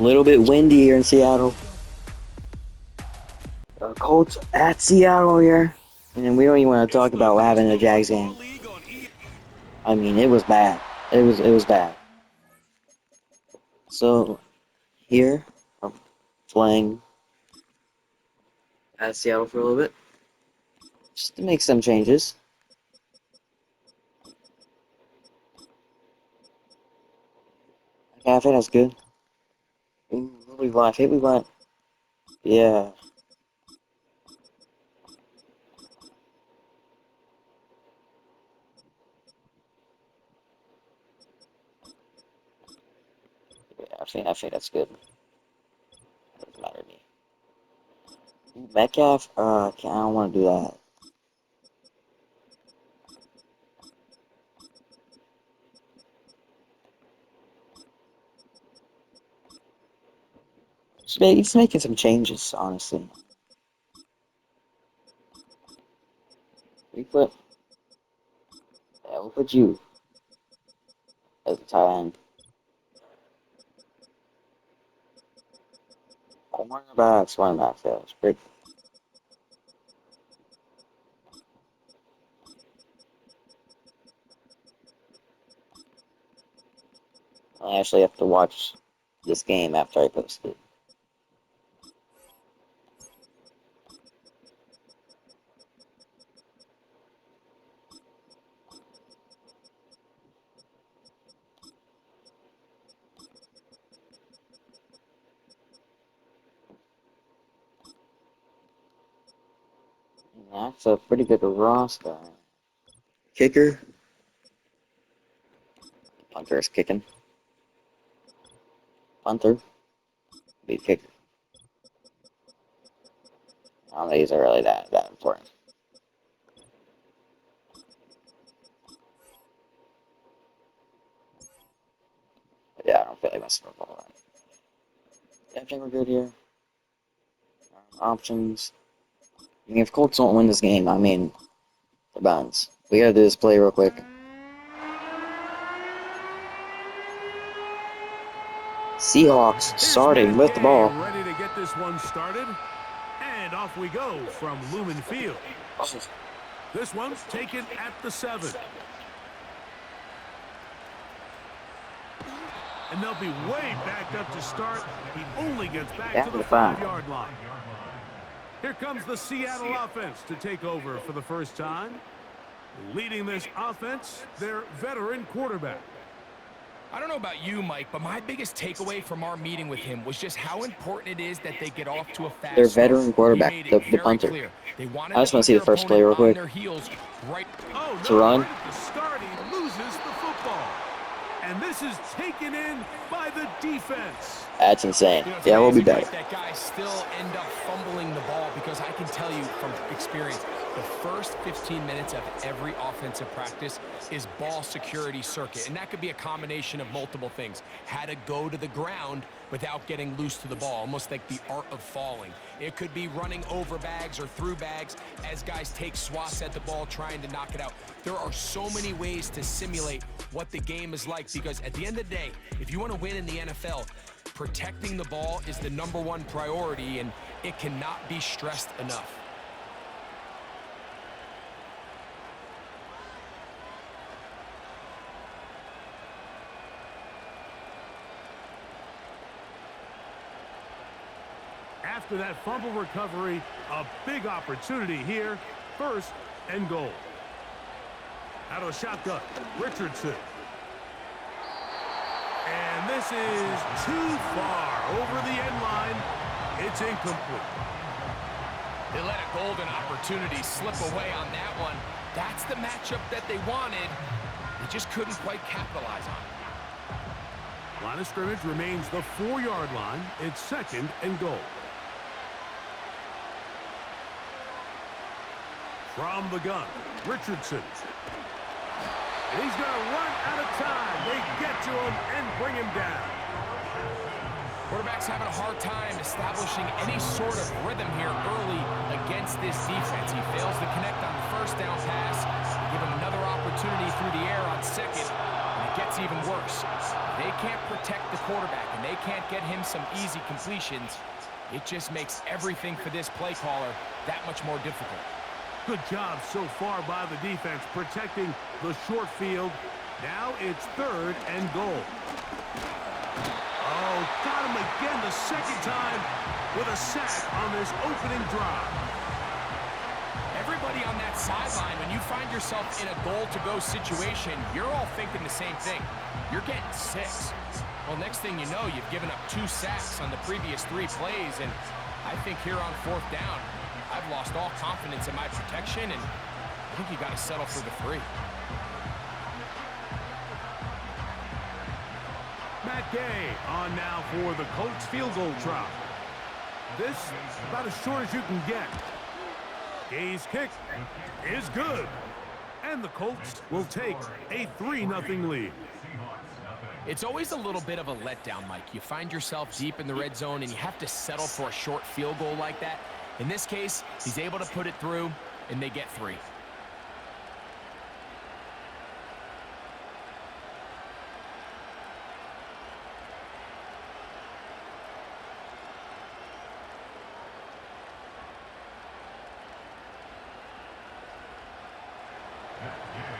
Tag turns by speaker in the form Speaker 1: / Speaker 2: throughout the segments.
Speaker 1: A little bit windy here in Seattle. Colts at Seattle here. And we don't even want to talk about what happened in the Jags game. I mean, it was bad. It was bad. So here I'm playing at Seattle for a little bit. Just to make some changes. Okay, I think that's good. Ooh, we won. I think we won. Yeah. Yeah, I think that's good. Doesn't matter to me. Metcalf, okay, I don't want to do that. He's making some changes, honestly. We put, yeah, we'll put you as the tight end. Cornerbacks, yeah, it's pretty. I actually have to watch this game after I post it. That's a pretty good roster. Kicker. Punter is kicking. Punter. Be kicker. I don't think these are really that important. But yeah, I don't feel like messing with all that. Yeah, I think we're good here. Options. I mean, if Colts don't win this game, I mean, the bounds. We gotta do this play real quick. Seahawks starting with the ball.
Speaker 2: Ready to get this one started. And off we go from Lumen Field. This one's taken at the 7. And they'll be way backed up to start. He only gets back to the 5-yard line. Here comes the Seattle offense to take over for the first time. Leading this offense, their veteran quarterback.
Speaker 3: I don't know about you, Mike, but my biggest takeaway from our meeting with him was just how important it is that they get off to a fast
Speaker 1: Their veteran quarterback, the punter. I just want to see the first play real quick. To run.
Speaker 2: The start, he loses the football. And this is taken in by the defense.
Speaker 1: That's insane. Yeah, we'll be better.
Speaker 3: That guys still end up fumbling the ball because I can tell you from experience, the first 15 minutes of every offensive practice is ball security circuit. And that could be a combination of multiple things. How to go to the ground without getting loose to the ball, almost like the art of falling. It could be running over bags or through bags as guys take swats at the ball trying to knock it out. There are so many ways to simulate what the game is like because at the end of the day, if you want to win in the NFL, protecting the ball is the #1 priority, and it cannot be stressed enough.
Speaker 2: After that fumble recovery, a big opportunity here. 1st and goal. Out of the shotgun, Richardson. And this is too far over the end line. It's incomplete.
Speaker 3: They let a golden opportunity slip away on that one. That's the matchup that they wanted. They just couldn't quite capitalize on it.
Speaker 2: Line of scrimmage remains the 4-yard line. It's 2nd and goal. From the gun, Richardson. And he's going to run out of time. They get to him and bring him down.
Speaker 3: Quarterback's having a hard time establishing any sort of rhythm here early against this defense. He fails to connect on the 1st down pass. Give him another opportunity through the air on 2nd. And he it gets even worse. They can't protect the quarterback, and they can't get him some easy completions. It just makes everything for this play caller that much more difficult.
Speaker 2: Good job so far by the defense protecting the short field. Now it's 3rd and goal. Oh, got him again the second time with a sack on this opening drive.
Speaker 3: Everybody on that sideline, when you find yourself in a goal-to-go situation, you're all thinking the same thing. You're getting 6. Well, next thing you know, you've given up 2 sacks on the previous 3 plays, and I think here on 4th down, I've lost all confidence in my protection, and I think you got to settle for the 3.
Speaker 2: Matt Gay on now for the Colts field goal try. This about as short as you can get. Gay's kick is good. And the Colts will take a 3-0 lead.
Speaker 3: It's always a little bit of a letdown, Mike. You find yourself deep in the red zone, and you have to settle for a short field goal like that. In this case, he's able to put it through, and they get 3.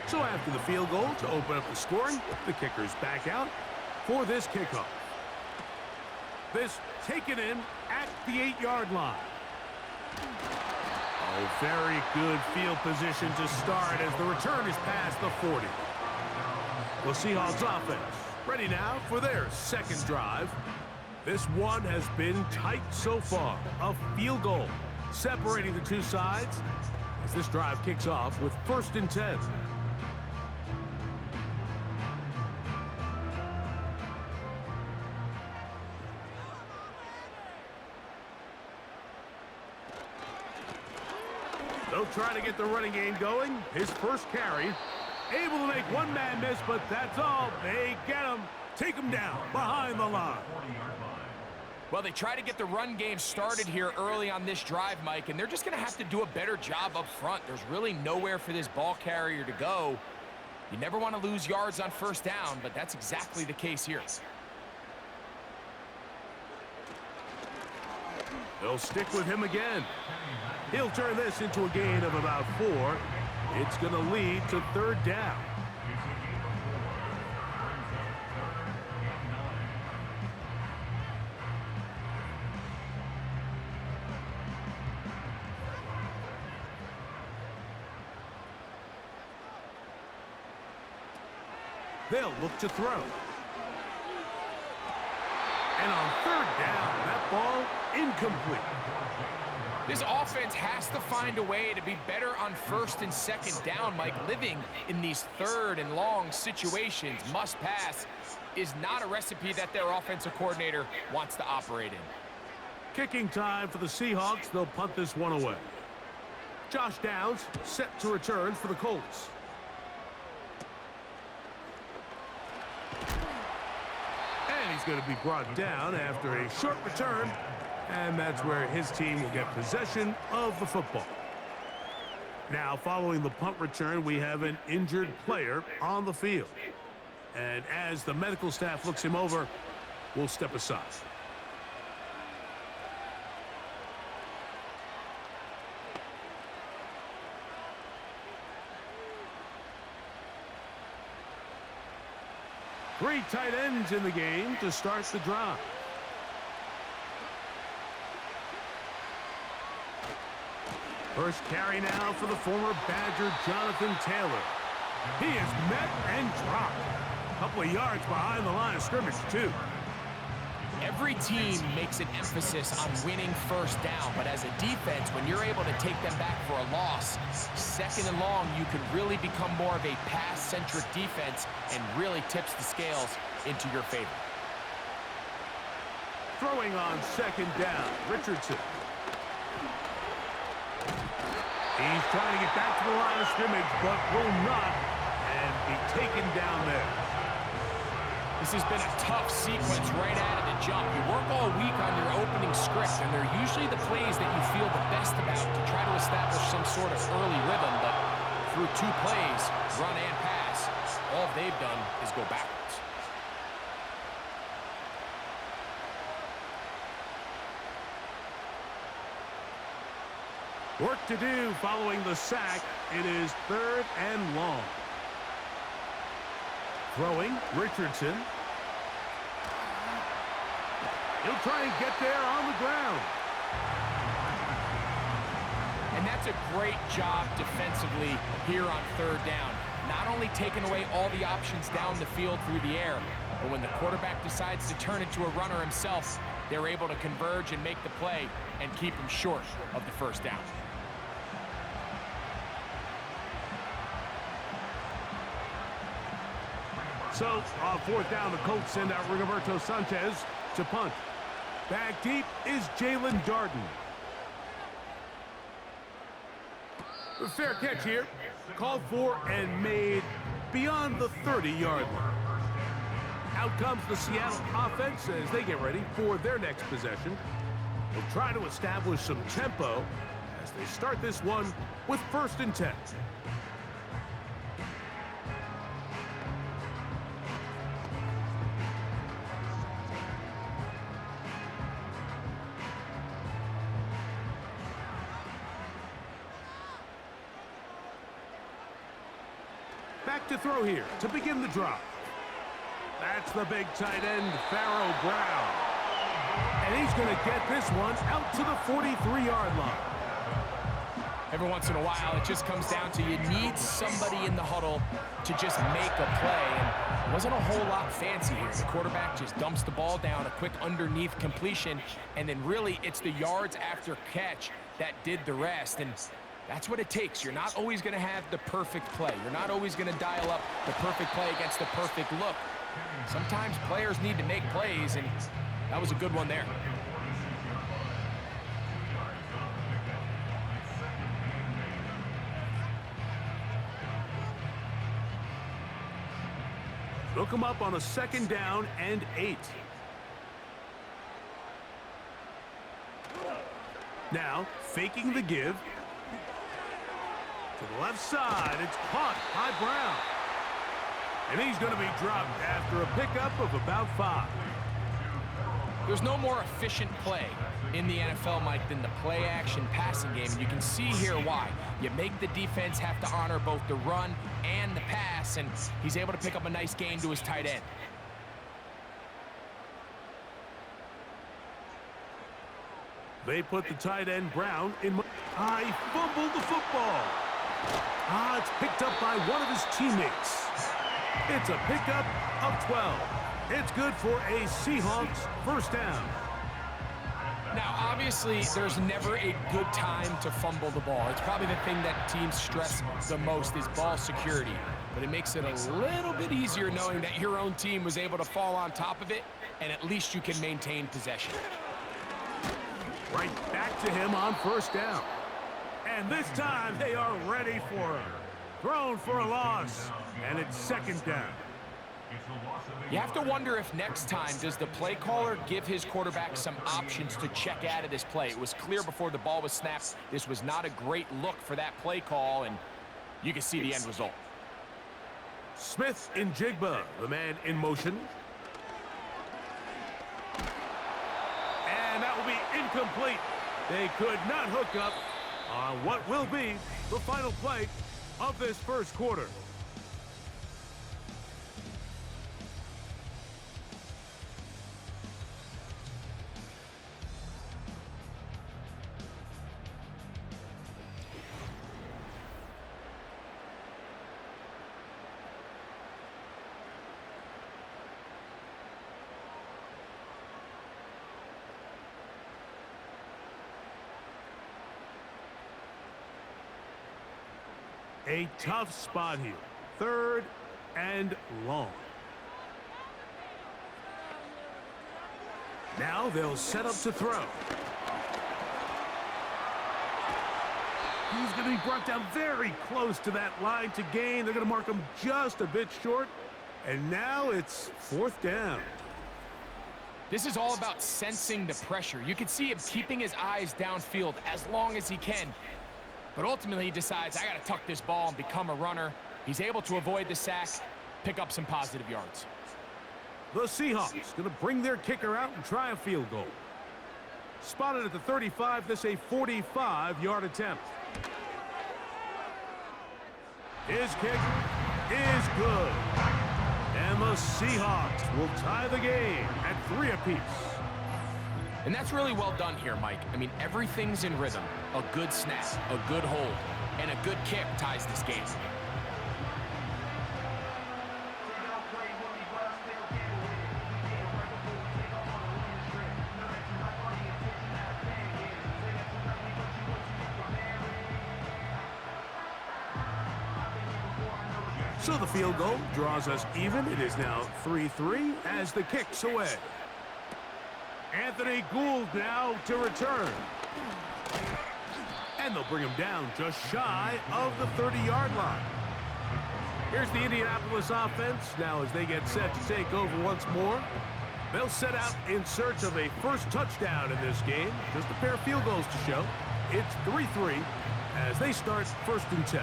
Speaker 2: So after the field goal to open up the scoring, the kicker's back out for this kickoff. This taken in at the 8-yard line. Oh, very good field position to start as the return is past the 40. The Seahawks offense ready now for their second drive. This one has been tight so far. A field goal separating the two sides as this drive kicks off with 1st and 10. They'll try to get the running game going. His first carry. Able to make one man miss, but that's all. They get him. Take him down behind the line.
Speaker 3: Well, they try to get the run game started here early on this drive, Mike, and they're just going to have to do a better job up front. There's really nowhere for this ball carrier to go. You never want to lose yards on 1st down, but that's exactly the case here.
Speaker 2: They'll stick with him again. He'll turn this into a gain of about 4. It's going to lead to 3rd down. They'll look to throw. And on 3rd down, that ball incomplete.
Speaker 3: This offense has to find a way to be better on 1st and 2nd down, Mike. Living in these 3rd and long situations, must pass, is not a recipe that their offensive coordinator wants to operate in.
Speaker 2: Kicking time for the Seahawks. They'll punt this one away. Josh Downs set to return for the Colts. And he's going to be brought down after a short return. And that's where his team will get possession of the football. Now, following the punt return, we have an injured player on the field. And as the medical staff looks him over, we'll step aside. Three tight ends in the game to start the drive. First carry now for the former Badger, Jonathan Taylor. He is met and dropped. A couple of yards behind the line of scrimmage, too.
Speaker 3: Every team makes an emphasis on winning 1st down, but as a defense, when you're able to take them back for a loss, 2nd and long, you can really become more of a pass-centric defense and really tips the scales into your favor.
Speaker 2: Throwing on 2nd down, Richardson. He's trying to get back to the line of scrimmage, but will not, and be taken down there.
Speaker 3: This has been a tough sequence right out of the jump. You work all week on your opening script, and they're usually the plays that you feel the best about to try to establish some sort of early rhythm, but through 2 plays, run and pass, all they've done is go backwards.
Speaker 2: Work to do following the sack. It is 3rd and long. Throwing, Richardson. He'll try and get there on the ground.
Speaker 3: And that's a great job defensively here on 3rd down. Not only taking away all the options down the field through the air, but when the quarterback decides to turn it to a runner himself, they're able to converge and make the play and keep him short of the 1st down.
Speaker 2: So, on 4th down, the Colts send out Rigoberto Sanchez to punt. Back deep is Jalen Darden. Fair catch here. Called for and made beyond the 30-yard line. Out comes the Seattle offense as they get ready for their next possession. They'll try to establish some tempo as they start this one with 1st and 10. Back to throw here to begin the drive. That's the big tight end, Pharaoh Brown. And he's going to get this one out to the 43-yard line.
Speaker 3: Every once in a while, it just comes down to you need somebody in the huddle to just make a play. And it wasn't a whole lot fancy here. The quarterback just dumps the ball down, a quick underneath completion, and then really it's the yards after catch that did the rest. And that's what it takes. You're not always going to have the perfect play. You're not always going to dial up the perfect play against the perfect look. Sometimes players need to make plays, and that was a good one there.
Speaker 2: They'll come up on a 2nd down and 8. Now, faking the give. To the left side, it's caught by Brown. And he's going to be dropped after a pickup of about 5.
Speaker 3: There's no more efficient play in the NFL, Mike, than the play-action passing game. And you can see here why. You make the defense have to honor both the run and the pass, and he's able to pick up a nice gain to his tight end.
Speaker 2: They put the tight end Brown in. He fumbled the football. It's picked up by one of his teammates. It's a pickup of 12. It's good for a Seahawks 1st down.
Speaker 3: Now, obviously, there's never a good time to fumble the ball. It's probably the thing that teams stress the most is ball security. But it makes it a little bit easier knowing that your own team was able to fall on top of it, and at least you can maintain possession.
Speaker 2: Right back to him on 1st down. And this time, they are ready for him. Thrown for a loss, and it's 2nd down.
Speaker 3: You have to wonder if next time, does the play caller give his quarterback some options to check out of this play? It was clear before the ball was snapped, this was not a great look for that play call, and you can see the end result.
Speaker 2: Smith in Jigba, the man in motion. And that will be incomplete. They could not hook up on what will be the final play of this 1st quarter. A tough spot here. 3rd and long. Now they'll set up to throw. He's going to be brought down very close to that line to gain. They're going to mark him just a bit short. And now it's 4th down.
Speaker 3: This is all about sensing the pressure. You can see him keeping his eyes downfield as long as he can. But ultimately, he decides, I got to tuck this ball and become a runner. He's able to avoid the sack, pick up some positive yards.
Speaker 2: The Seahawks going to bring their kicker out and try a field goal. Spotted at the 35, this a 45-yard attempt. His kick is good. And the Seahawks will tie the game at 3 apiece.
Speaker 3: And that's really well done here, Mike. I mean, everything's in rhythm. A good snap, a good hold, and a good kick ties this game.
Speaker 2: So the field goal draws us even. It is now 3-3 as the kick's away. Anthony Gould now to return. And they'll bring him down just shy of the 30-yard line. Here's the Indianapolis offense now as they get set to take over once more. They'll set out in search of a first touchdown in this game. Just a pair of field goals to show. It's 3-3 as they start 1st and 10.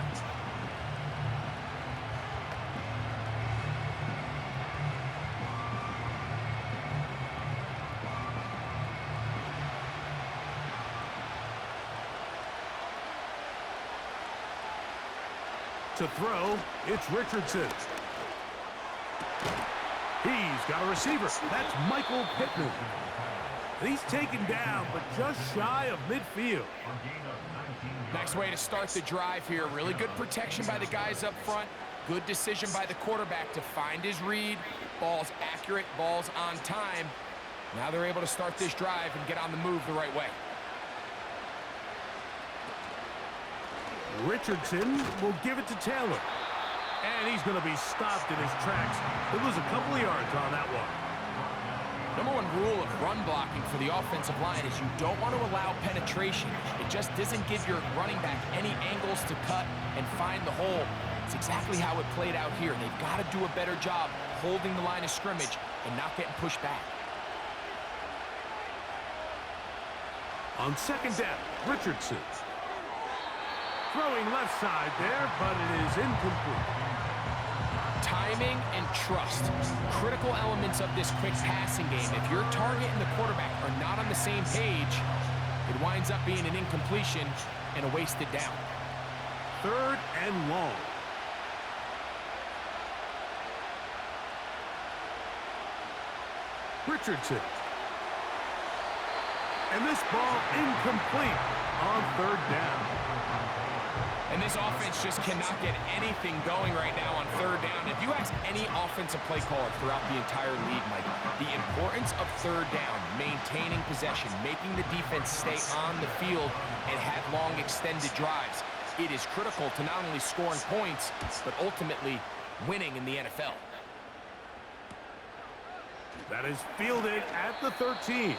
Speaker 2: To throw, it's Richardson. He's got a receiver. That's Michael Pittman. He's taken down, but just shy of midfield.
Speaker 3: Nice way to start the drive here. Really good protection by the guys up front. Good decision by the quarterback to find his read. Ball's accurate, ball's on time. Now they're able to start this drive and get on the move the right way.
Speaker 2: Richardson will give it to Taylor. And he's going to be stopped in his tracks. He'll lose a couple of yards on that one.
Speaker 3: Number one rule of run blocking for the offensive line is you don't want to allow penetration. It just doesn't give your running back any angles to cut and find the hole. It's exactly how it played out here. They've got to do a better job holding the line of scrimmage and not getting pushed back.
Speaker 2: On 2nd down, Richardson. Throwing left side there, but it is incomplete.
Speaker 3: Timing and trust, critical elements of this quick passing game. If your target and the quarterback are not on the same page, it winds up being an incompletion and a wasted down.
Speaker 2: 3rd and long. Richardson. And this ball incomplete on 3rd down.
Speaker 3: And this offense just cannot get anything going right now on 3rd down. If you ask any offensive play caller throughout the entire league, Mike, the importance of 3rd down, maintaining possession, making the defense stay on the field and have long extended drives, it is critical to not only scoring points, but ultimately winning in the NFL.
Speaker 2: That is fielded at the 13.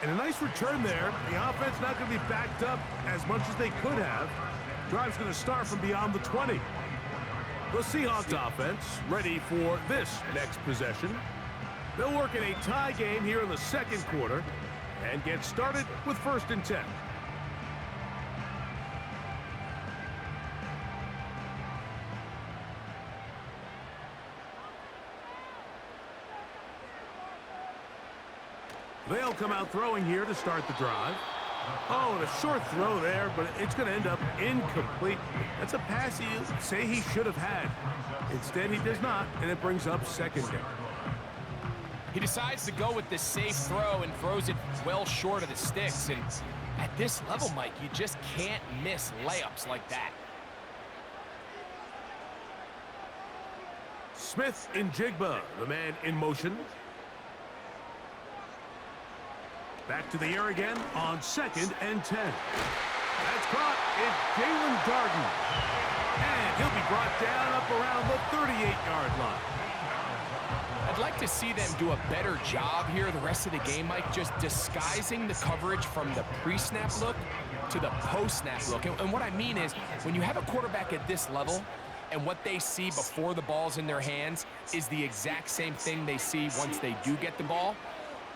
Speaker 2: And a nice return there. The offense not going to be backed up as much as they could have. Drive's going to start from beyond the 20. The Seahawks offense ready for this next possession. They'll work in a tie game here in the 2nd quarter and get started with 1st and 10. They'll come out throwing here to start the drive. Oh, and a short throw there, but it's going to end up incomplete. That's a pass you say he should have had. Instead, he does not, and it brings up 2nd down.
Speaker 3: He decides to go with this safe throw and throws it well short of the sticks. And at this level, Mike, you just can't miss layups like that.
Speaker 2: Smith in Jigba, the man in motion. Back to the air again on 2nd and 10. That's caught. It's Jalen Darden. And he'll be brought down up around the 38-yard line.
Speaker 3: I'd like to see them do a better job here the rest of the game, Mike, just disguising the coverage from the pre-snap look to the post-snap look. And what I mean is, when you have a quarterback at this level, and what they see before the ball's in their hands is the exact same thing they see once they do get the ball,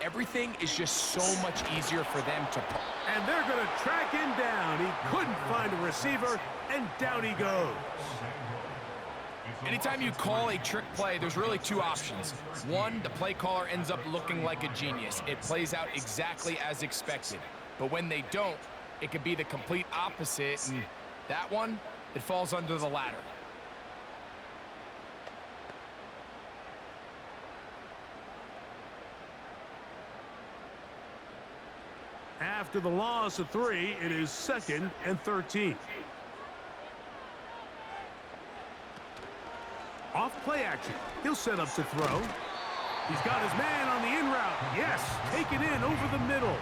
Speaker 3: everything is just so much easier for them to pull.
Speaker 2: And they're going to track him down. He couldn't find a receiver, and down he goes.
Speaker 3: Anytime you call a trick play, there's really two options. One, the play caller ends up looking like a genius. It plays out exactly as expected. But when they don't, it could be the complete opposite, and that one, it falls under the latter.
Speaker 2: After the loss of 3, it is 2nd and 13. Off play action. He'll set up to throw. He's got his man on the in route. Yes, taken in over the middle.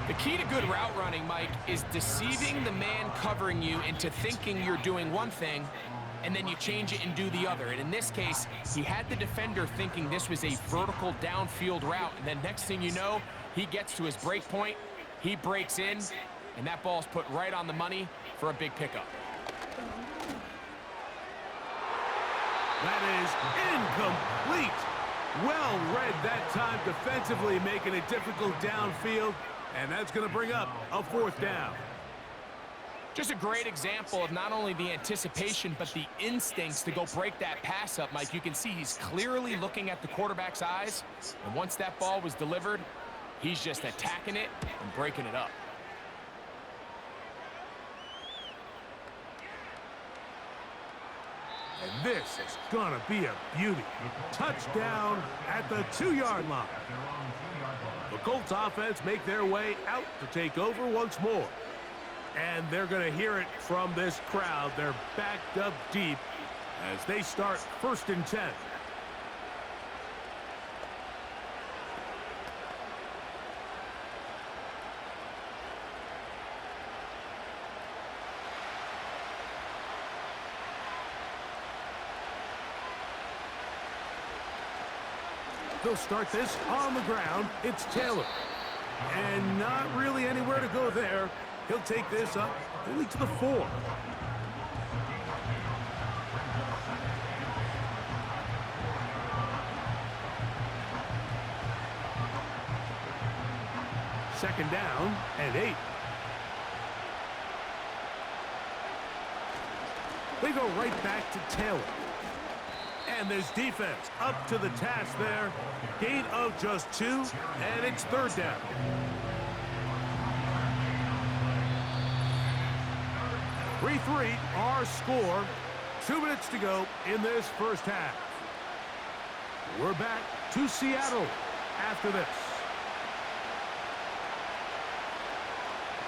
Speaker 3: The key to good route running, Mike, is deceiving the man covering you into thinking you're doing one thing, and then you change it and do the other. And in this case, he had the defender thinking this was a vertical downfield route, and then next thing you know, he gets to his break point, he breaks in, and that ball's put right on the money for a big pickup.
Speaker 2: That is incomplete. Well read that time defensively, making it difficult downfield, and that's going to bring up a 4th down.
Speaker 3: Just a great example of not only the anticipation, but the instincts to go break that pass up, Mike. You can see he's clearly looking at the quarterback's eyes, and once that ball was delivered, he's just attacking it and breaking it up.
Speaker 2: And this is going to be a beauty. Touchdown at the 2-yard line. The Colts offense make their way out to take over once more. And they're going to hear it from this crowd. They're backed up deep as they start 1st and 10. They'll start this on the ground. It's Taylor. And not really anywhere to go there. He'll take this up only to the 4. Second down and 8. They go right back to Taylor. And this defense up to the task there. Gain of just 2, and it's 3rd down. (3-3) our score. 2 minutes to go in this first half. We're back to Seattle after this.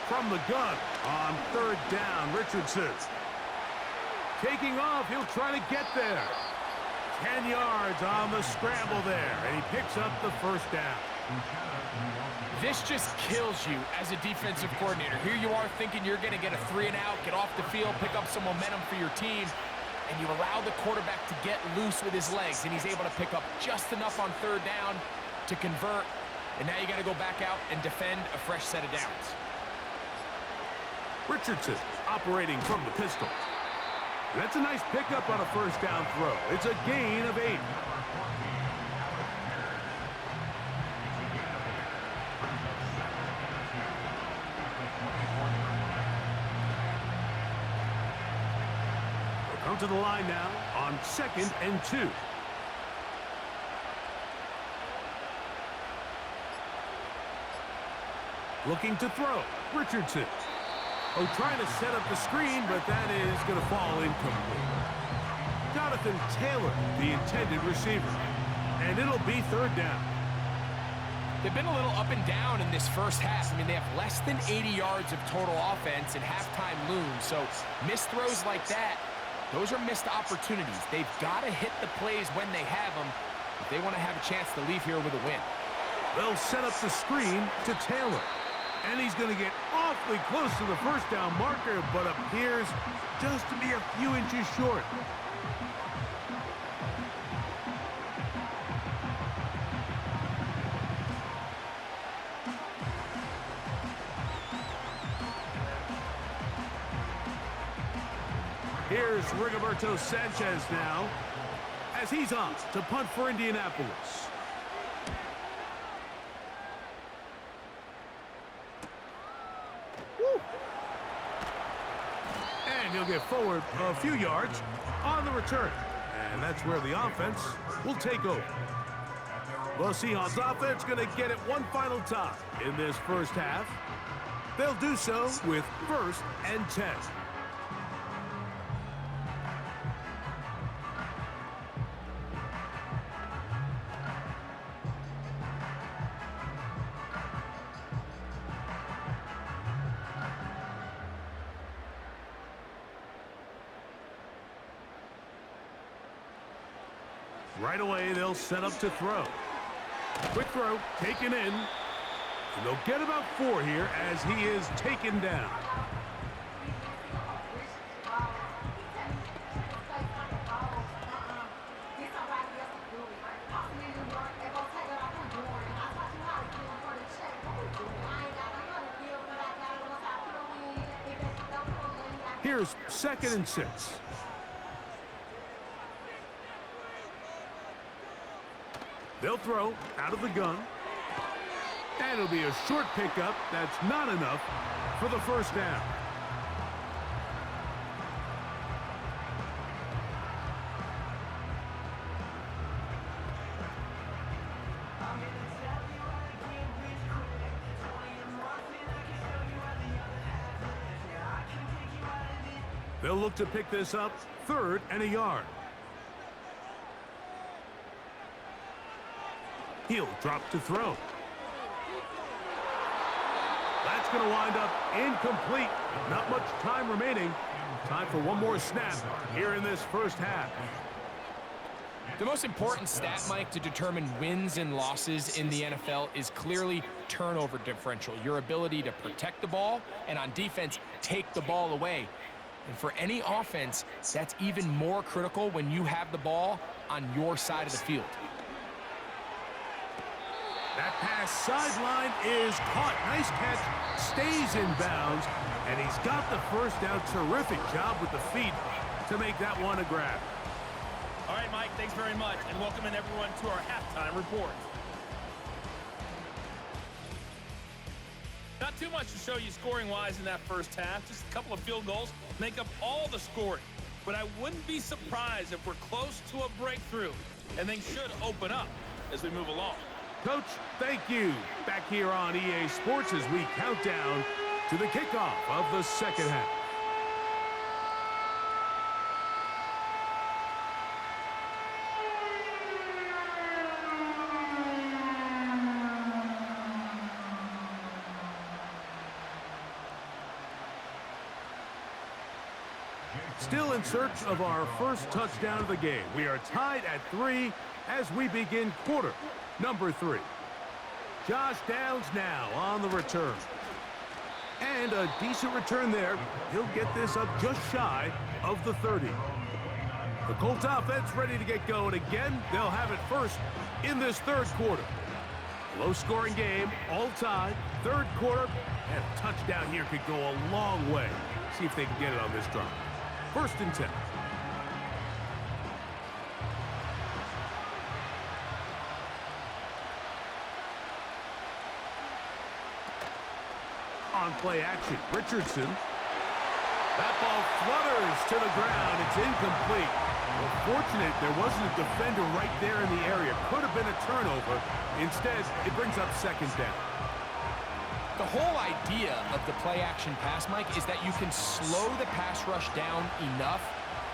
Speaker 2: From the gun on 3rd down, Richardson. Taking off, he'll try to get there. 10 yards on the scramble there, and he picks up the 1st down.
Speaker 3: This just kills you as a defensive coordinator. Here you are thinking you're going to get a 3-and-out, get off the field, pick up some momentum for your team, and you allow the quarterback to get loose with his legs, and he's able to pick up just enough on 3rd down to convert, and now you got to go back out and defend a fresh set of downs.
Speaker 2: Richardson operating from the pistol. That's a nice pickup on a 1st down throw. It's a gain of 8. They'll come to the line now on 2nd and 2. Looking to throw. Richardson. Oh, trying to set up the screen, but that is going to fall incomplete. Jonathan Taylor, the intended receiver. And it'll be 3rd down.
Speaker 3: They've been a little up and down in this first half. I mean, they have less than 80 yards of total offense and halftime looms. So missed throws like that, those are missed opportunities. They've got to hit the plays when they have them if they want to have a chance to leave here with a win.
Speaker 2: They'll set up the screen to Taylor. And he's going to get awfully close to the 1st down marker, but appears just to be a few inches short. Here's Rigoberto Sanchez now, as he's on to punt for Indianapolis. He'll they'll get forward a few yards on the return. And that's where the offense will take over. The Seahawks offense going to get it one final time in this first half. They'll do so with 1st and 10. Right away, they'll set up to throw. Quick throw, taken in. And they'll get about 4 here as he is taken down. Here's 2nd and 6. They'll throw out of the gun. And it'll be a short pickup. That's not enough for the first down. They'll look to pick this up 3rd and a yard. He'll drop to throw. That's going to wind up incomplete. Not much time remaining. Time for one more snap here in this first half.
Speaker 3: The most important stat, Mike, to determine wins and losses in the NFL is clearly turnover differential, your ability to protect the ball and on defense, take the ball away. And for any offense, that's even more critical when you have the ball on your side of the field.
Speaker 2: That pass sideline is caught. Nice catch, stays in bounds, and he's got the first down. Terrific job with the feet to make that one a grab.
Speaker 4: All right, Mike, thanks very much, and welcoming everyone to our halftime report. Not too much to show you scoring-wise in that first half. Just a couple of field goals make up all the scoring. But I wouldn't be surprised if we're close to a breakthrough, and things should open up as we move along.
Speaker 2: Coach, thank you. Back here on EA Sports as we count down to the kickoff of the second half. Still in search of our first touchdown of the game. We are tied at 3 as we begin quarter number 3. Josh Downs now on the return. And a decent return there. He'll get this up just shy of the 30. The Colts offense ready to get going again. They'll have it first in this third quarter. Low-scoring game, all tied, third quarter, and a touchdown here could go a long way. See if they can get it on this drive. 1st and 10. On play action, Richardson. That ball flutters to the ground. It's incomplete. Well, fortunate there wasn't a defender right there in the area. Could have been a turnover. Instead, it brings up 2nd down.
Speaker 3: The whole idea of the play-action pass, Mike, is that you can slow the pass rush down enough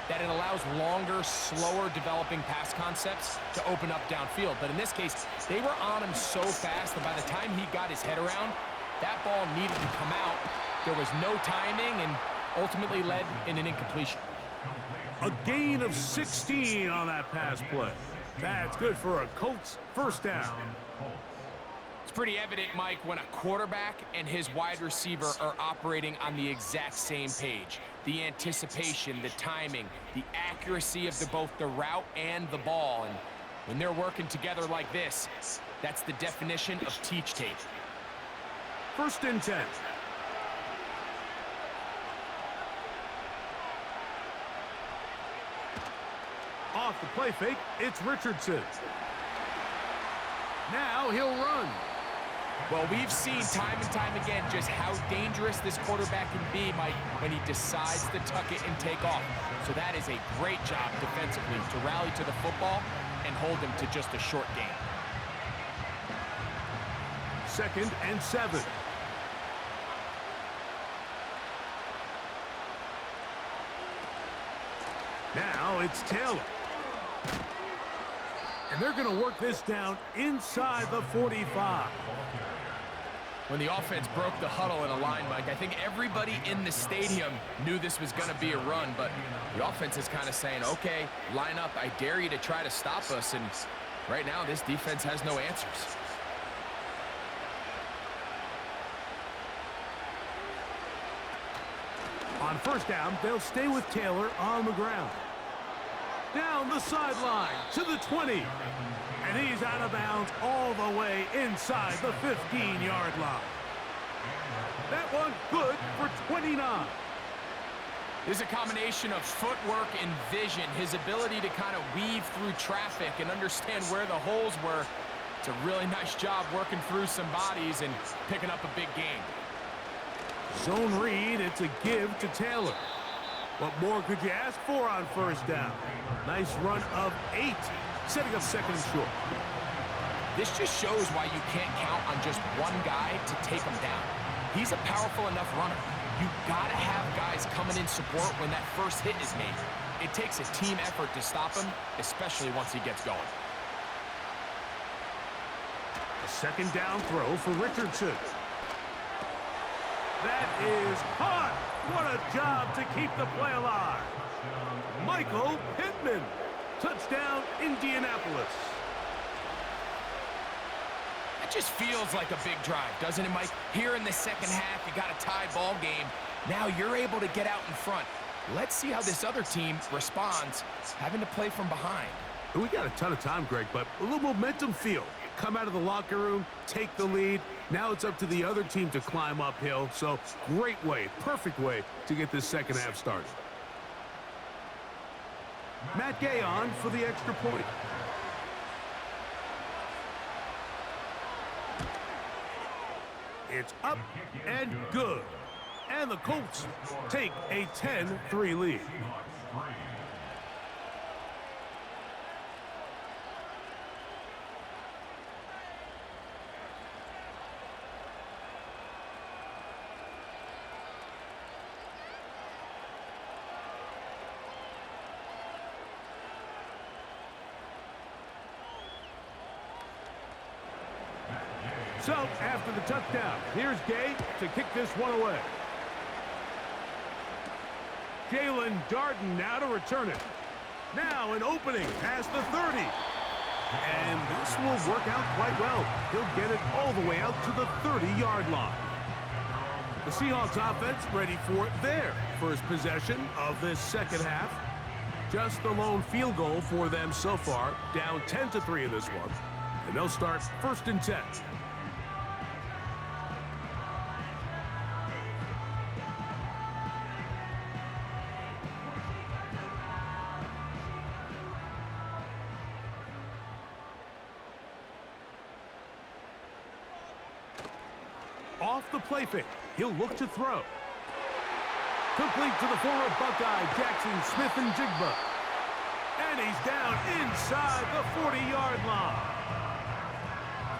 Speaker 3: that it allows longer, slower developing pass concepts to open up downfield. But in this case, they were on him so fast that by the time he got his head around, that ball needed to come out. There was no timing and ultimately led in an incompletion.
Speaker 2: A gain of 16 on that pass play. That's good for a Colts first down.
Speaker 3: It's pretty evident, Mike, when a quarterback and his wide receiver are operating on the exact same page. The anticipation, the timing, the accuracy of both the route and the ball. And when they're working together like this, that's the definition of teach tape.
Speaker 2: 1st and 10. Off the play fake, it's Richardson. Now he'll run.
Speaker 3: Well, we've seen time and time again just how dangerous this quarterback can be, Mike, when he decides to tuck it and take off. So that is a great job defensively to rally to the football and hold him to just a short gain.
Speaker 2: 2nd and 7. Now it's Taylor. And they're going to work this down inside the 45.
Speaker 3: When the offense broke the huddle in a line, Mike, I think everybody in the stadium knew this was going to be a run, but the offense is kind of saying, okay, line up, I dare you to try to stop us, and right now this defense has no answers.
Speaker 2: On 1st down, they'll stay with Taylor on the ground. Down the sideline to the 20. And he's out of bounds all the way inside the 15-yard line. That one good for 29.
Speaker 3: There's a combination of footwork and vision, his ability to kind of weave through traffic and understand where the holes were. It's a really nice job working through some bodies and picking up a big gain.
Speaker 2: Zone read, it's a give to Taylor. What more could you ask for on 1st down? Nice run of 8, setting up 2nd and short.
Speaker 3: This just shows why you can't count on just one guy to take him down. He's a powerful enough runner. You gotta have guys coming in support when that first hit is made. It takes a team effort to stop him, especially once he gets going.
Speaker 2: A 2nd down throw for Richardson. That is caught. What a job to keep the play alive. Michael Pittman. Touchdown, Indianapolis.
Speaker 3: It just feels like a big drive, doesn't it, Mike? Here in the 2nd half, you got a tie ball game. Now you're able to get out in front. Let's see how this other team responds, having to play from behind.
Speaker 2: We got a ton of time, Greg, but a little momentum feel. Come out of the locker room, take the lead. Now it's up to the other team to climb uphill. So great way, perfect way to get this 2nd half started. Matt Gay on for the extra point. It's up and good. And the Colts take a 10-3 lead. So, after the touchdown, here's Gay to kick this one away. Jalen Darden now to return it. Now an opening past the 30. And this will work out quite well. He'll get it all the way out to the 30-yard line. The Seahawks offense ready for their first possession of this 2nd half. Just the lone field goal for them so far, down 10-3 in this one. And they'll start 1st and 10. Off the play fake, he'll look to throw. Complete to the former Buckeye, Jackson Smith-Njigba. And he's down inside the 40-yard line.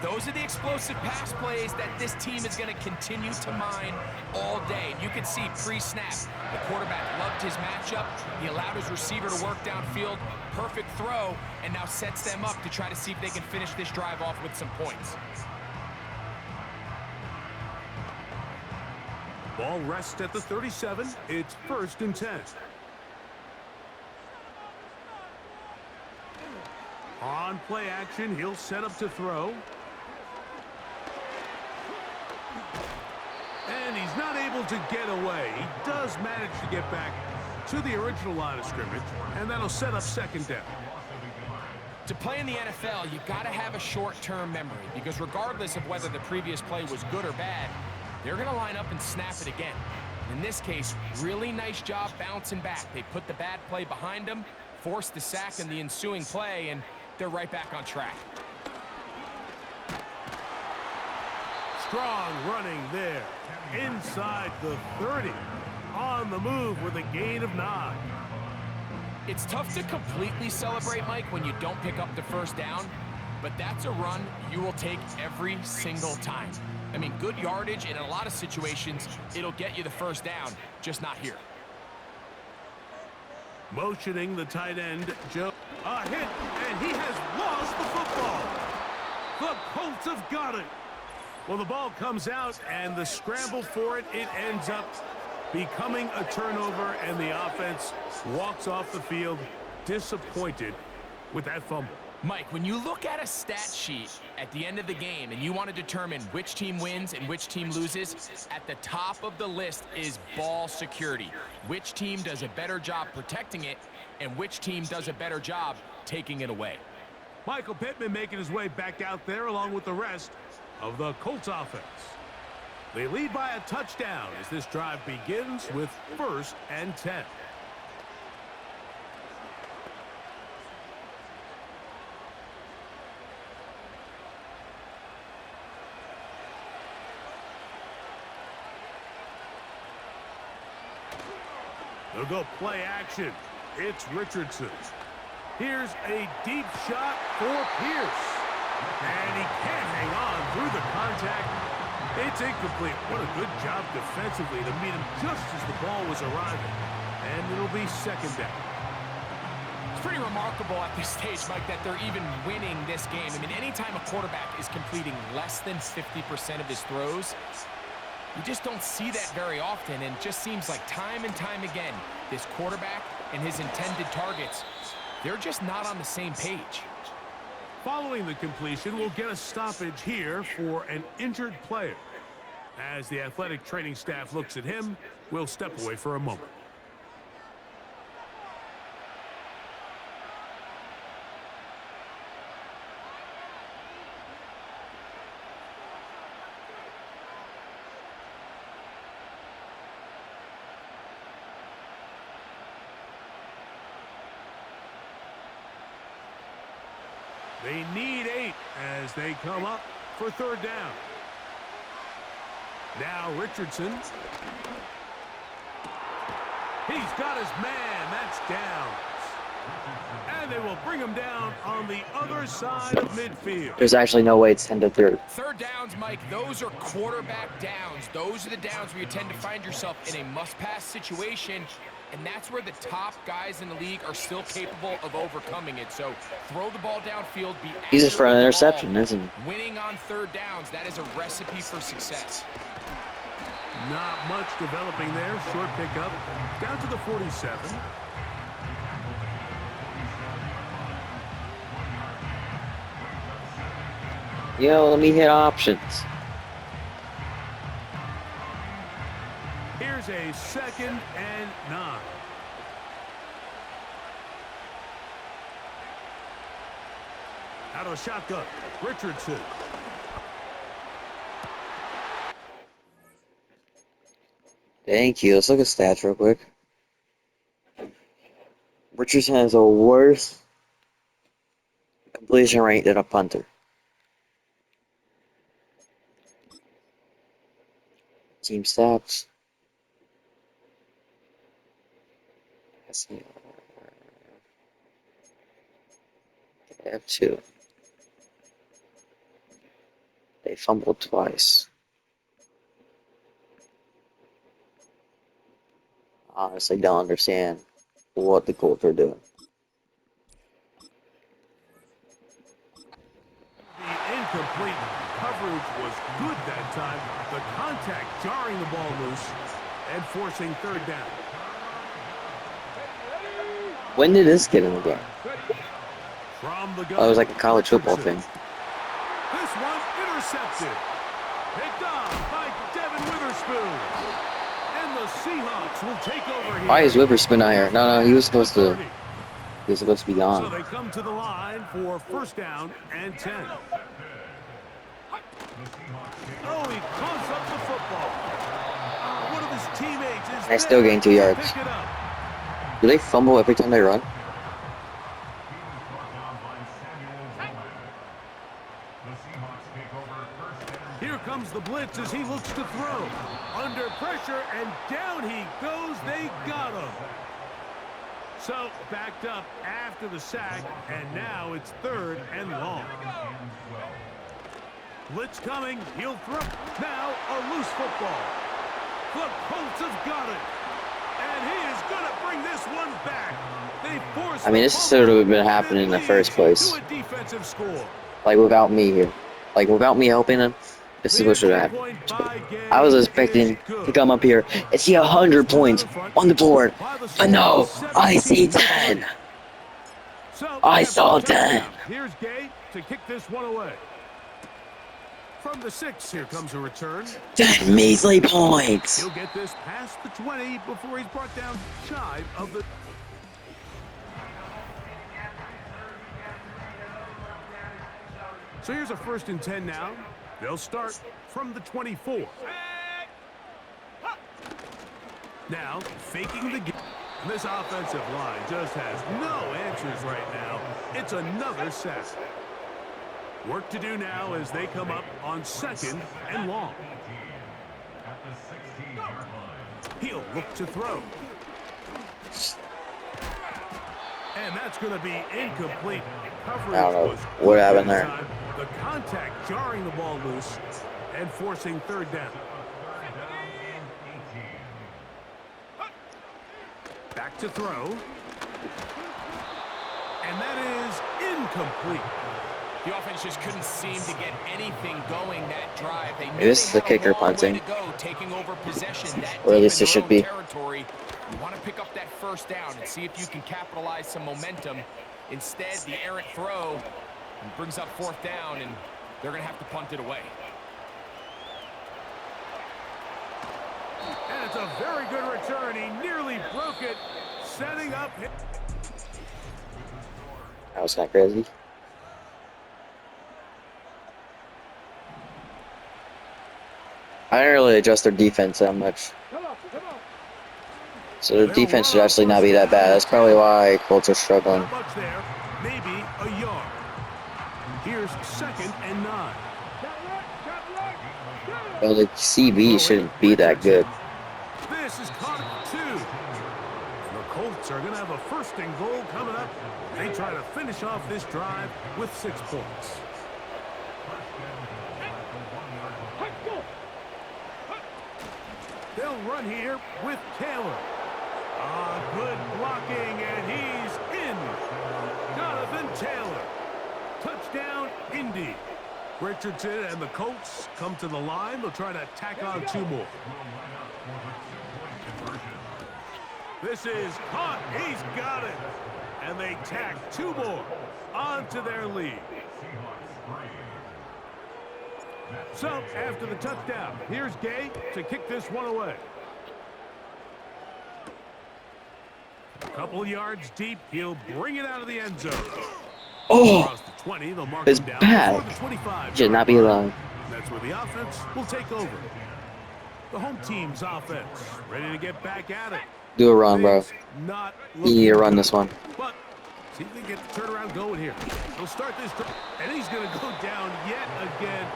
Speaker 3: Those are the explosive pass plays that this team is going to continue to mine all day. You can see pre-snap, the quarterback loved his matchup. He allowed his receiver to work downfield. Perfect throw, and now sets them up to try to see if they can finish this drive off with some points.
Speaker 2: Ball rests at the 37. It's 1st and 10. On play action, he'll set up to throw. And he's not able to get away. He does manage to get back to the original line of scrimmage, and that'll set up 2nd down.
Speaker 3: To play in the NFL, you've got to have a short-term memory, because regardless of whether the previous play was good or bad, they're going to line up and snap it again. In this case, really nice job bouncing back. They put the bad play behind them, forced the sack in the ensuing play, and they're right back on track.
Speaker 2: Strong running there. Inside the 30. On the move with a gain of 9.
Speaker 3: It's tough to completely celebrate, Mike, when you don't pick up the first down, but that's a run you will take every single time. I mean, good yardage, and in a lot of situations, it'll get you the first down, just not here.
Speaker 2: Motioning the tight end, Joe. A hit, and he has lost the football. The Colts have got it. Well, the ball comes out, and the scramble for it, it ends up becoming a turnover, and the offense walks off the field disappointed with that fumble.
Speaker 3: Mike, when you look at a stat sheet at the end of the game and you want to determine which team wins and which team loses, at the top of the list is ball security. Which team does a better job protecting it and which team does a better job taking it away.
Speaker 2: Michael Pittman making his way back out there along with the rest of the Colts offense. They lead by a touchdown as this drive begins with 1st and 10. They'll go play action. It's Richardson. Here's a deep shot for Pierce. And he can't hang on through the contact. It's incomplete. What a good job defensively to meet him just as the ball was arriving. And it'll be 2nd down.
Speaker 3: It's pretty remarkable at this stage, Mike, that they're even winning this game. I mean, anytime a quarterback is completing less than 50% of his throws, you just don't see that very often, and it just seems like time and time again, this quarterback and his intended targets, they're just not on the same page.
Speaker 2: Following the completion, we'll get a stoppage here for an injured player. As the athletic training staff looks at him, we'll step away for a moment. They need 8 as they come up for 3rd down. Now Richardson. He's got his man. That's down. And they will bring him down on the other side of midfield.
Speaker 1: There's actually no way it's 10 to 3.
Speaker 3: 3rd downs, Mike, those are quarterback downs. Those are the downs where you tend to find yourself in a must-pass situation, and that's where the top guys in the league are still capable of overcoming it. So throw the ball downfield, be
Speaker 1: He's just for an
Speaker 3: accurate with the
Speaker 1: interception,
Speaker 3: ball.
Speaker 1: isn't he?
Speaker 3: Winning on 3rd downs, that is a recipe for success.
Speaker 2: Not much developing there. Short pickup down to the 47.
Speaker 1: Yo, let me hit options.
Speaker 2: Here's a 2nd and 9. Out of a shotgun, Richardson.
Speaker 1: Thank you. Let's look at stats real quick. Richardson has a worse completion rate than a punter. Team stats. They have 2. They fumbled twice. Honestly, don't understand what the Colts are doing.
Speaker 2: The incomplete coverage was good that time. The contact jarring the ball loose and forcing 3rd down.
Speaker 1: When did this get in the game?
Speaker 2: From the gun,
Speaker 1: Oh, it was like a college football
Speaker 2: Richardson.
Speaker 1: thing.
Speaker 2: This one intercepted. Picked off by Devin Witherspoon. And the Seahawks will take over here.
Speaker 1: Why is Witherspoon not here? No, he was supposed to. He was supposed to be
Speaker 2: So
Speaker 1: gone.
Speaker 2: they come to the line for 1st down and 10. Oh, he close up the football. One of his teammates is
Speaker 1: They still gain 2 yards.
Speaker 2: pick it up.
Speaker 1: Do they fumble every time they run?
Speaker 2: Here comes the blitz to throw. Under pressure, and down he goes. They got him. So, backed up after the sack, and now it's 3rd and long. Blitz coming. He'll throw. Now, a loose football. The Colts have got it. And he is going to bring this one back. They force.
Speaker 1: I mean, this should have been happening in the first place.
Speaker 2: To a defensive score.
Speaker 1: Like, without me here. Like, without me helping him, this is what should have happened. I was expecting to come up here and see 100 points on the board. But no, I see 10. I saw 10.
Speaker 2: Here's Gay to kick this one away. From the 6, here comes a return.
Speaker 1: 10 measly points.
Speaker 2: He'll get this past the 20 before he's brought down shy of the... So here's a 1st and 10 now. They'll start from the 24. Now, faking the game. This offensive line just has no answers right now. It's another sack. Work to do now as they come up on 2nd and long. He'll look to throw. And that's going to be incomplete. Coverage
Speaker 1: I don't know
Speaker 2: was
Speaker 1: what happened there.
Speaker 2: The contact jarring the ball loose and forcing 3rd down. Back to throw. And that is incomplete.
Speaker 3: The offense just couldn't seem to get anything going that drive. They
Speaker 1: Maybe this is the kicker punting.
Speaker 3: Taking over possession that
Speaker 1: Or at least it should be.
Speaker 3: territory. You want to pick up that 1st down and see if you can capitalize some momentum. Instead, the errant throw brings up 4th down, and they're going to have to punt it away.
Speaker 2: And it's a very good return. He nearly broke it, setting up.
Speaker 1: That was kind of crazy. I didn't really adjust their defense that much. So their defense should actually not be that bad. That's probably why Colts are struggling.
Speaker 2: Not much there, maybe a yard. Here's 2nd and 9.
Speaker 1: Well, the CB shouldn't be that good.
Speaker 2: This is caught at 2. The Colts are going to have a 1st and goal coming up. They try to finish off this drive with 6 points. They'll run here with Taylor. Good blocking, and he's in. Jonathan Taylor. Touchdown, Indy. Richardson and the Colts come to the line. They'll try to tack on 2 more. This is caught. He's got it. And they tack 2 more onto their lead. So, after the touchdown, here's Gay to kick this one away. A couple yards deep, he'll bring it out of the end zone.
Speaker 1: Oh,
Speaker 2: Across the 20, they'll mark
Speaker 1: it's
Speaker 2: him down
Speaker 1: bad.
Speaker 2: before the 25.
Speaker 1: Should not be allowed.
Speaker 2: That's where the offense will take over. The home team's offense ready to get back at it.
Speaker 1: Do a run, bro.
Speaker 2: Not
Speaker 1: You need to run this one.
Speaker 2: But see if they get the turnaround going here. He'll start this, and he's going to go down yet again.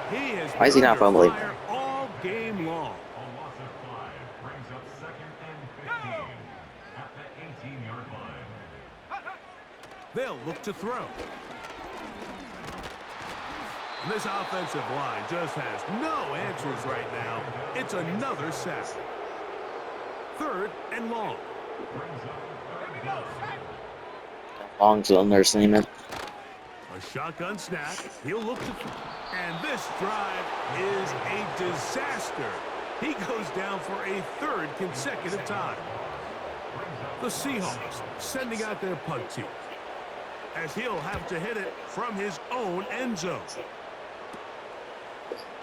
Speaker 2: He has
Speaker 1: Why is he not fumbling?
Speaker 2: all game long. They'll look to throw. And this offensive line just has no answers right now. It's another sack. 3rd and long.
Speaker 1: Long's nursing him.
Speaker 2: A shotgun snap. He'll look to... And this drive is a disaster. He goes down for a 3rd consecutive time. The Seahawks sending out their punt team, as he'll have to hit it from his own end zone.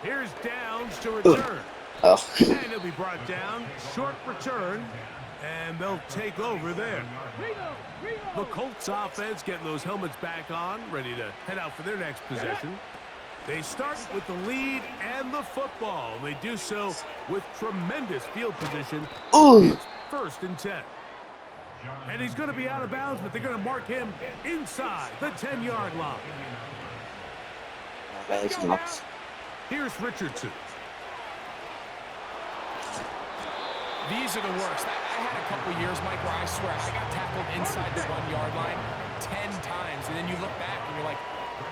Speaker 2: Here's Downs to return.
Speaker 1: Oh.
Speaker 2: And he'll be brought down. Short return. And they'll take over there. The Colts offense getting those helmets back on, ready to head out for their next possession. They start with the lead and the football. They do so with tremendous field position.
Speaker 1: Ooh.
Speaker 2: It's 1st and 10. And he's going to be out of bounds, but they're going to mark him inside the 10-yard line. Here's Richardson.
Speaker 3: These are the worst. I had a couple years, Mike, where I swear I got tackled inside the 1-yard line 10 times, and then you look back and you're like,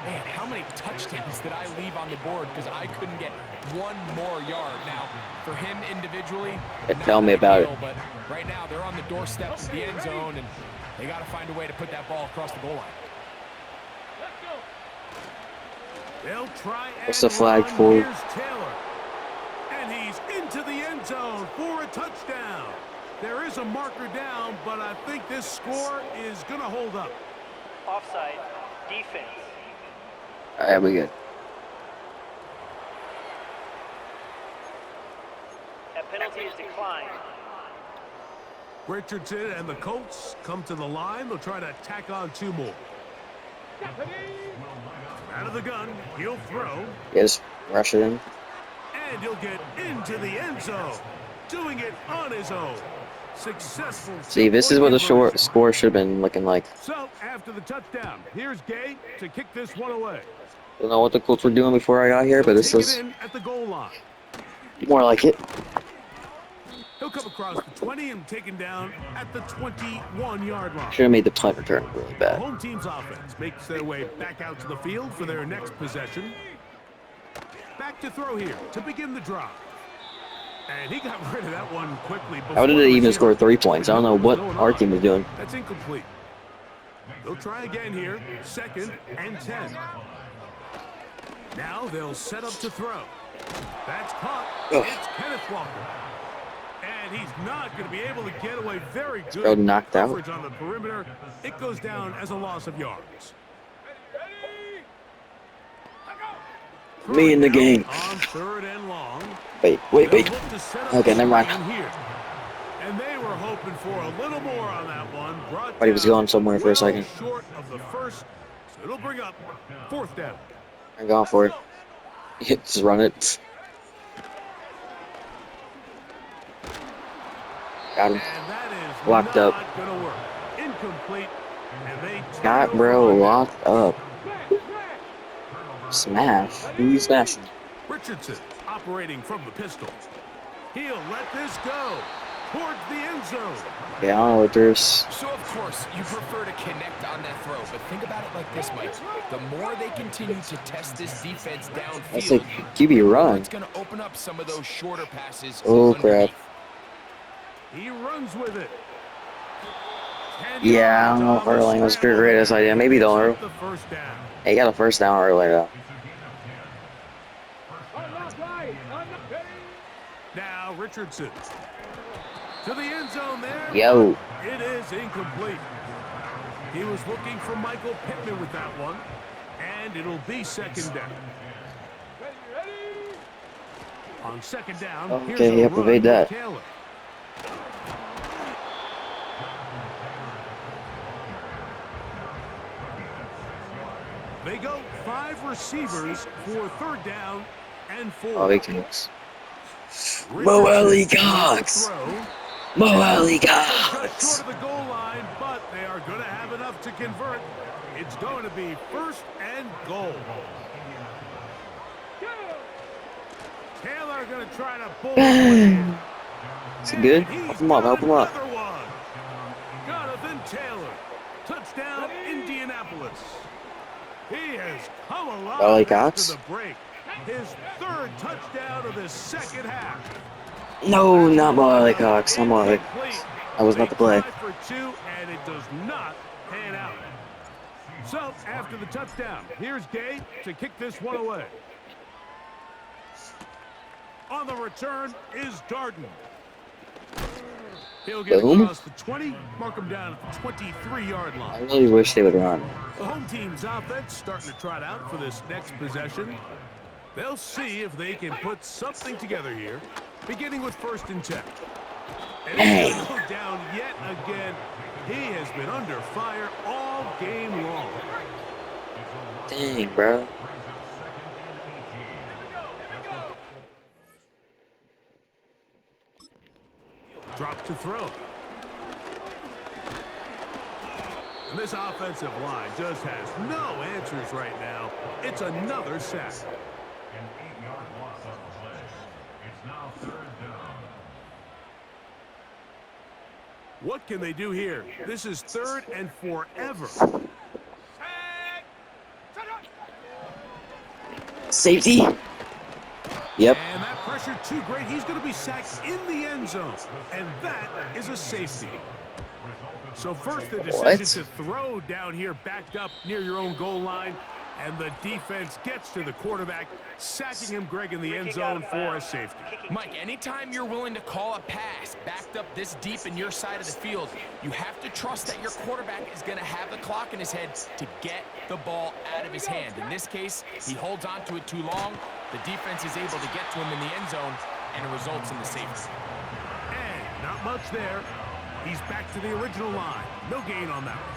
Speaker 3: man, how many touchdowns did I leave on the board because I couldn't get one more yard? Now, for him individually,
Speaker 1: Tell me about it.
Speaker 3: but right now they're on the doorstep of the end zone, and they got to find a way to put that ball across the goal line.
Speaker 2: They'll try.
Speaker 1: What's the flag for?
Speaker 2: Here's Taylor. And he's into the end zone for a touchdown. There is a marker down, but I think this score is going to hold up.
Speaker 5: Offside, defense.
Speaker 1: All right, we good.
Speaker 5: That penalty is declined.
Speaker 2: Richardson and the Colts come to the line. They'll try to tack on 2 more. Out of the gun, he'll throw.
Speaker 1: Yes, rush it in.
Speaker 2: And he'll get into the end zone. Doing it on his own. Successful.
Speaker 1: See, this is what the score should have been looking like.
Speaker 2: So, after the touchdown, here's Gay to kick this one away.
Speaker 1: I don't know what the Colts were doing before I got here, but this is
Speaker 2: at the goal line.
Speaker 1: more like it.
Speaker 2: He'll come across the 20 and taken down at the 21-yard line.
Speaker 1: Should have made the punt return really
Speaker 2: The
Speaker 1: bad.
Speaker 2: home team's offense makes their way back out to the field for their next possession. Back to throw here to begin the drive. And he got rid of that one quickly.
Speaker 1: How did it even score 3 points? I don't know what our team was doing.
Speaker 2: That's incomplete. They'll try again here. 2nd and 10. Now they'll set up to throw. That's caught. It's Kenneth Walker. And he's not going to be able to get away. Very good
Speaker 1: knocked out.
Speaker 2: coverage on the perimeter. It goes down as a loss of yards.
Speaker 1: Me in the game.
Speaker 2: On 3rd and long.
Speaker 1: Wait. Okay, never mind.
Speaker 2: Here. And they were hoping for a little more on that one.
Speaker 1: Thought he was going somewhere for a second.
Speaker 2: Short of the first, so it'll bring up 4th down.
Speaker 1: I'm going for it. Just run it. Got him.
Speaker 2: And that is
Speaker 1: Locked up.
Speaker 2: not gonna work. Incomplete. And they
Speaker 1: Got bro locked up. Smash. Who you smashing?
Speaker 2: Richardson operating from the pistol. He'll let this go towards the end zone.
Speaker 1: Yeah, I don't know what there's.
Speaker 3: So, of course, you prefer to connect on that throw, but think about it like this, Mike. The more they continue to test this defense downfield,
Speaker 1: That's like QB run.
Speaker 3: it's going to open up some of those shorter passes.
Speaker 1: Oh, crap.
Speaker 2: He runs with it.
Speaker 1: Yeah, I don't know if Erling was the greatest idea. Maybe don't hurl.
Speaker 2: The first down.
Speaker 1: Hey, he got a first down earlier though.
Speaker 2: Now Richardson to the end zone there.
Speaker 1: Yo.
Speaker 2: It is incomplete. He was looking for Michael Pittman with that one, and it'll be 2nd down. On 2nd down,
Speaker 1: Okay, he evade that.
Speaker 2: Taylor. They go 5 receivers for 3rd down and 4.
Speaker 1: Oh, he kicks. Mo Alley Cox. Mo Alley Cox.
Speaker 2: Short of the goal line, but they are going to have enough to convert. It's going to be 1st and goal. Taylor going to try to pull it.
Speaker 1: Is he good? Help him up, help him up.
Speaker 2: Jonathan Taylor. Touchdown, Indianapolis. He has come alive
Speaker 1: Alley Cox?
Speaker 2: after the break. His 3rd touchdown of the 2nd half.
Speaker 1: No, not Mo Alley Cox. Not Mo Alley Cox. That was not the play.
Speaker 2: For 2, and it does not pan out. So, after the touchdown, here's Gay to kick this one away. On the return is Darden. He'll get across the 20, mark him down at the 23-yard
Speaker 1: I
Speaker 2: line.
Speaker 1: really wish they would run.
Speaker 2: The home team's offense starting to trot out for this next possession. They'll see if they can put something together here, beginning with 1st and 10. And he's going to go down yet again. He has been under fire all game long.
Speaker 1: Dang, bro.
Speaker 2: Drop to throw. And this offensive line just has no answers right now. It's another sack. What can they do here? This is 3rd and forever.
Speaker 1: Safety. Yep.
Speaker 2: And that pressure too great. He's going to be sacked in the end zone. And that is a safety. So first the decision to throw down here backed up near your own goal line. And the defense gets to the quarterback, sacking him, Greg, in the end zone for a safety.
Speaker 3: Mike, anytime you're willing to call a pass backed up this deep in your side of the field, you have to trust that your quarterback is going to have the clock in his head to get the ball out of his hand. In this case, he holds on to it too long. The defense is able to get to him in the end zone, and it results in the safety.
Speaker 2: And not much there. He's back to the original line. No gain on that one.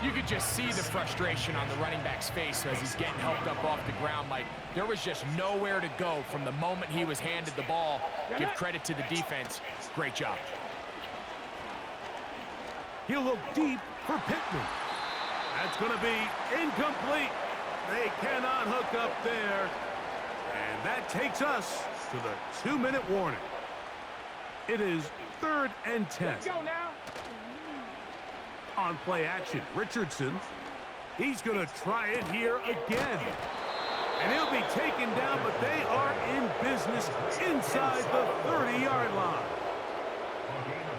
Speaker 3: You could just see the frustration on the running back's face as he's getting helped up off the ground. Like, there was just nowhere to go from the moment he was handed the ball. Give credit to the defense. Great job.
Speaker 2: He'll look deep for Pittman. That's going to be incomplete. They cannot hook up there. And that takes us to the 2-minute warning. It is 3rd and 10.
Speaker 5: Let's go now.
Speaker 2: On play action, Richardson. He's going to try it here again. And he'll be taken down, but they are in business inside the 30-yard line.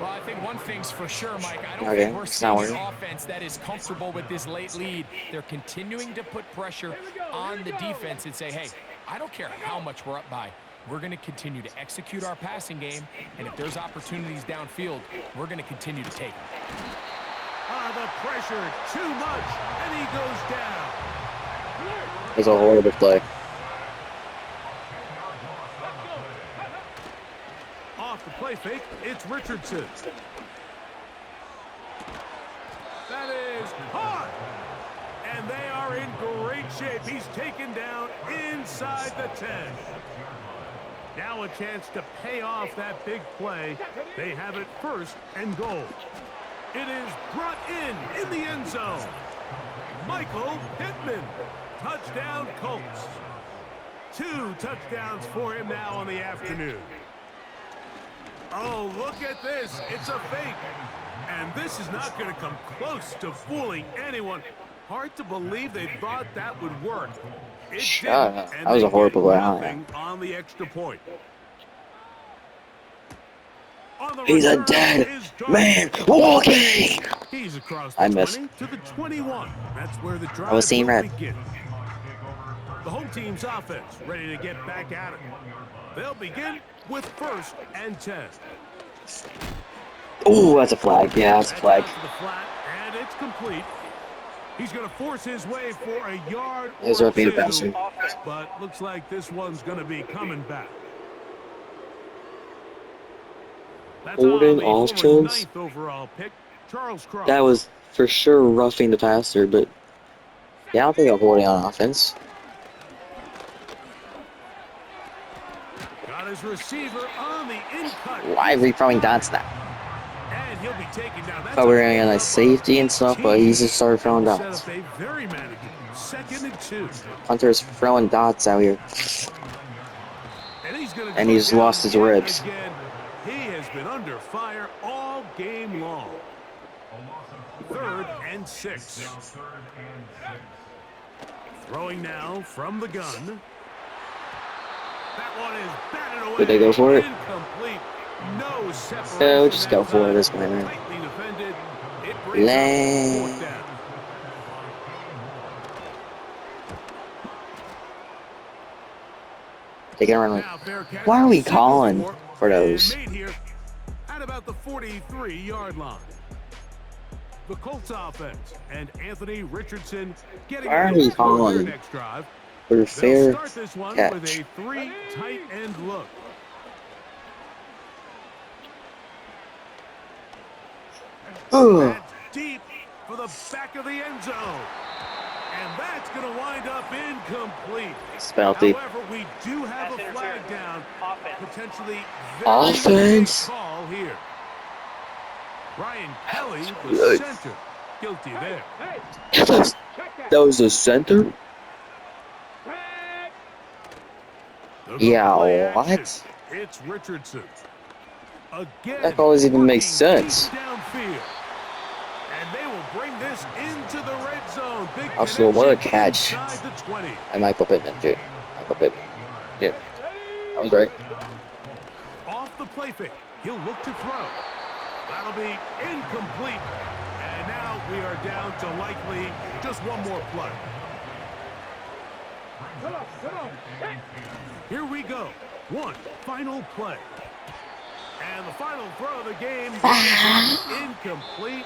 Speaker 3: Well, I think one thing's for sure, Mike. I don't think we're seeing an offense that is comfortable with this late lead. They're continuing to put pressure on the defense and say, hey, I don't care how much we're up by. We're going to continue to execute our passing game, and if there's opportunities downfield, we're going to continue to take them.
Speaker 2: The pressure, too much, and he goes down.
Speaker 1: It's a horrible play.
Speaker 2: Off the play fake, it's Richardson. That is hard. And they are in great shape. He's taken down inside the 10. Now a chance to pay off that big play. They have it 1st and goal. It is brought in the end zone. Michael Pittman. Touchdown, Colts. 2 touchdowns for him now on the afternoon. Oh, look at this. It's a fake. And this is not going to come close to fooling anyone. Hard to believe they thought that would work. It didn't, and
Speaker 1: that was a horrible play.
Speaker 2: On the extra point.
Speaker 1: He's a dead man walking.
Speaker 2: He's across the
Speaker 1: I missed.
Speaker 2: 20 to the 21. That's where the drive
Speaker 1: I was seeing red.
Speaker 2: begin. The home team's offense ready to get back at it. They'll begin with 1st and 10.
Speaker 1: Oh, that's a flag. Yeah, that's a flag.
Speaker 2: To the flat, and it's complete. He's going to force his way for a yard
Speaker 1: There's
Speaker 2: or
Speaker 1: our beat
Speaker 2: 2,
Speaker 1: bastard.
Speaker 2: but looks like this one's going to be coming back. That's
Speaker 1: Holden
Speaker 2: on the
Speaker 1: Alston's.
Speaker 2: 9th overall pick, Charles Cross.
Speaker 1: That was for sure roughing the passer, but yeah, I don't think I'm holding on offense.
Speaker 2: Got his receiver on the in-cut.
Speaker 1: Why are we throwing dots now?
Speaker 2: And he'll be taken down.
Speaker 1: Thought we were gonna get a safety and stuff, but he just started throwing dots.
Speaker 2: Set up a very manageable 2nd and 2.
Speaker 1: Hunter's throwing dots out here. And he's lost his ribs.
Speaker 2: Again. He has been under fire all game long. 3rd and 6. Throwing now from the gun. That one is batted away.
Speaker 1: Did they go for it?
Speaker 2: Incomplete. No separation.
Speaker 1: Yeah, we'll just go for it this way, man.
Speaker 2: Tightly defended. It brings up 4th down.
Speaker 1: They can run. Why are we calling for those?
Speaker 2: At about the 43-yard line. The Colts offense and Anthony Richardson getting
Speaker 1: Why are we calling
Speaker 2: next drive.
Speaker 1: for fair
Speaker 2: Start this one
Speaker 1: catch?
Speaker 2: with a 3 tight end look. That's deep for the back of the end zone. And that's going to wind up incomplete.
Speaker 1: Spelty.
Speaker 2: However, we do have a flag down. Potentially
Speaker 1: Offense.
Speaker 2: call here. Ryan Kelly, the center, guilty there.
Speaker 1: That was the center? Yeah, what?
Speaker 2: It's Richardson. Again,
Speaker 1: That always even makes sense.
Speaker 2: downfield. And they will bring this into the red zone. Big
Speaker 1: Also, what a
Speaker 2: connection
Speaker 1: catch.
Speaker 2: inside the 20.
Speaker 1: And Michael Pittman, dude. Michael Pittman. Yeah. That was great.
Speaker 2: Off the play fake. He'll look to throw. That'll be incomplete. And now we are down to likely just one more play. Here we go. One final play. And the final throw of the game is incomplete.